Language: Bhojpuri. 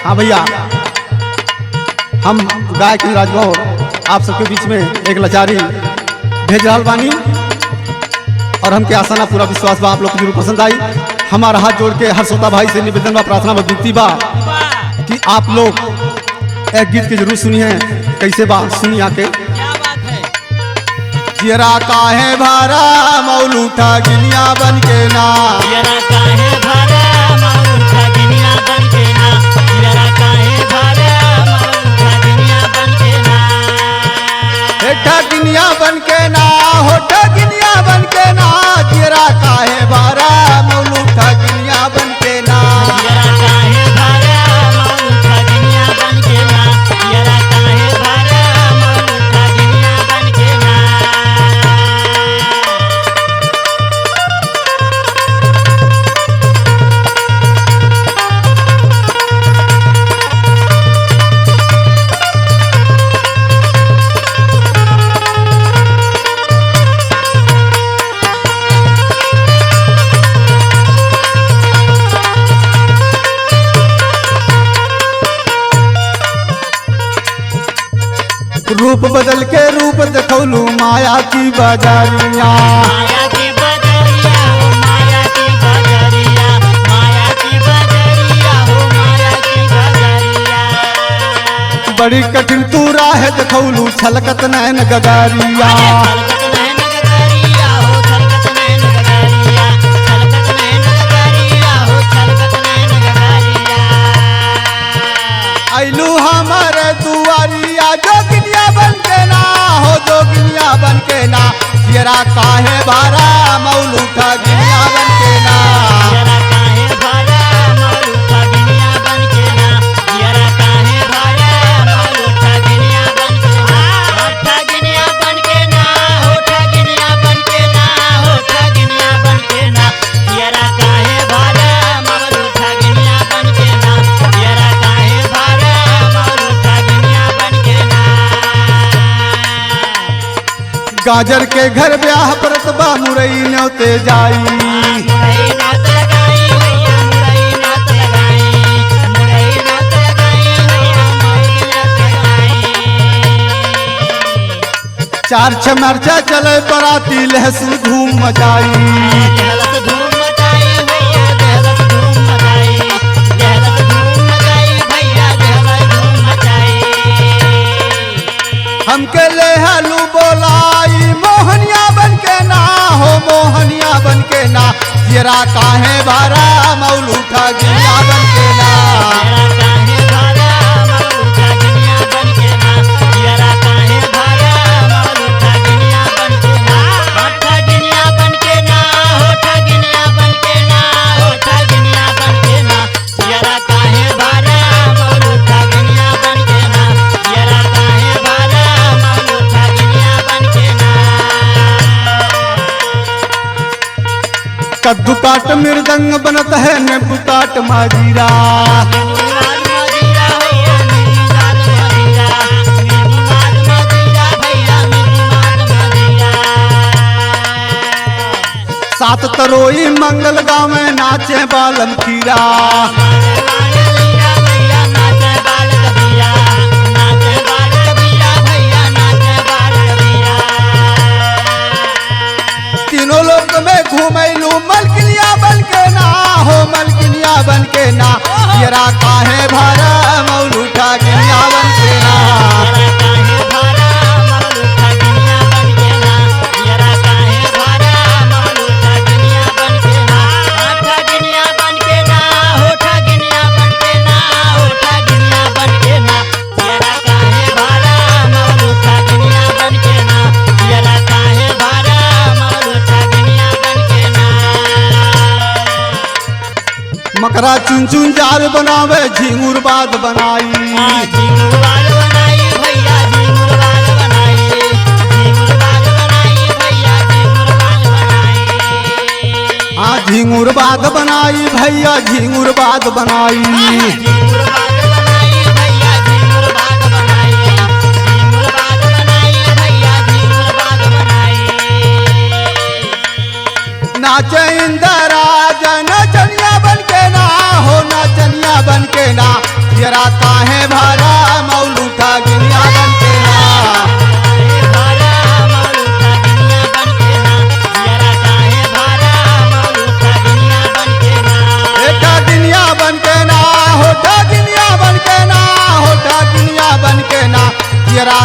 हाँ भैया, हम गायक राजगौर आप सबके बीच में एक लाचारी भेज रहा बानी और हमके आशा ना पूरा विश्वास बा आप लोग को जरूर पसंद आई। हमारा हाथ जोड़ के हर श्रोता भाई से निवेदन बा, प्रार्थना बा, विनती बा कि आप लोग एक गीत के जरूर सुनिए। कैसे बा सुनिए आके। जियरा काहे भारा मौलूठा गिनिया बन के ना, जियरा काहे भारा मौलूठा गिनिया बन के ना, जियरा काहे भारा मौलूठा गिनिया बन के ना, हेठा गिनिया बन के ना, होठा गिनिया बन के ना, जियरा काहे भारा मौलूठा गिनिया बन के ना, जियरा काहे भारा मौलूठा गिनिया बन के ना, जियरा काहे भारा मौलूठा गिनिया बन के ना। रूप बदल के रूप देखौलू माया की बाजारिया, माया की बजरिया हो माया की बजरिया, माया की बजरिया हो माया की बजरिया, बड़ी कठिन तू राह देखौलू छलकत नैन गगारिया, छलकत नैन गगरिया हो छलकत नैन गगरिया, छलकत नैन गगरिया हो छलकत नैन गगरिया। आइलू हमारे दुआरिया जोगिनिया बन के ना, हो जोगिनिया बन के ना, जियरा काहे भारा मौलूठा गिनिया बन के ना, जियरा काहे भारा मौलूठा गिनिया बन के ना, जियरा काहे भारा मौलूठा गिनिया बन के ना, होठा गिनिया बन के ना, होठा गिनिया बन के ना, होठा गिनिया बन के ना, जियरा काहे भारा मौलूठा गिनिया बन के ना, जियरा काहे भारा मौलूठा गिनिया बन के ना। गाजर के घर ब्याह परत बा मुरई न्योते जाई, मुरई नात लगाई भैया मुरई नात लगाई, मुरई नात लगाई भैया मुरई नात लगाई। चार छमरचा चले बराती लहसुन धूम मचाई, देहलत धूम मचाई भैया देहलत धूम मचाई, देहलत धूम मचाई भैया देहलत धूम मचाई। हमके ले हलू बोलाई मोहनिया बन के ना, हो मोहनिया बन के ना, जियरा काहे भारा मौलूठा गिनिया बन के ना, जियरा काहे भारा मौलूठा गिनिया बन के ना, जियरा काहे भारा मौलूठा गिनिया बन के ना, होठा गिनिया बन के ना, होठा गिनिया बन के ना, होठा गिनिया बन के ना, जियरा काहे भारा मौलूठा गिनिया बन के ना, जियरा काहे भारा मौलूठा गिनिया बन के ना। कद्दू काट मृदंग बनत है नेबू काट माजीरा, नींबूलाल मजीरा भैया नींबूलाल मजीरा, नींबूलाल मजीरा भैया नींबूलाल मजीरा। सात तरोई मंगल गाँव में नाचे बालम खीरा, नाचे बाल कबीरा भैया नाचे बाल कबीरा, नाचे बाल कबीरा भैया नाचे बाल कबीरा। तीनों लोक में घूमैलू मलकिनिया बन के ना, हो मलकिनिया बन के ना, जियरा काहे भारा मौलूठा गिनिया बन के ना, जियरा काहे भारा मौलूठा गिनिया बन के ना, जियरा काहे भारा मौलूठा गिनिया बन के ना, होठा गिनिया बन के ना, होठा गिनिया बन के ना, होठा गिनिया बन के ना, जियरा काहे भारा मौलूठा गिनिया बन के ना, जियरा काहे भारा मौलूठा गिनिया बन के ना। मकरा चुन चुन जाल बनावे झिंगुर बाद बनाई, झिंगुर बाल बनाई भैया झिंगुर बाल बनाई, झिंगुर बाल बनाई भैया झिंगुर बाल बनाई। हाँ झिंगुर बाद बनाई भैया झिंगुर बाद बनाई, झिंगुर बाल बनाई भैया झिंगुर बाल बनाई, झिंगुर बाल बनाई भैया झिंगुर बाल बनाई। नाचे इंदरा नचनिया बन के ना, हो नचनिया बन के ना, जियरा बन के ना हो ठगिनिया बन के ना हो ठगिनिया बन के ना जियरा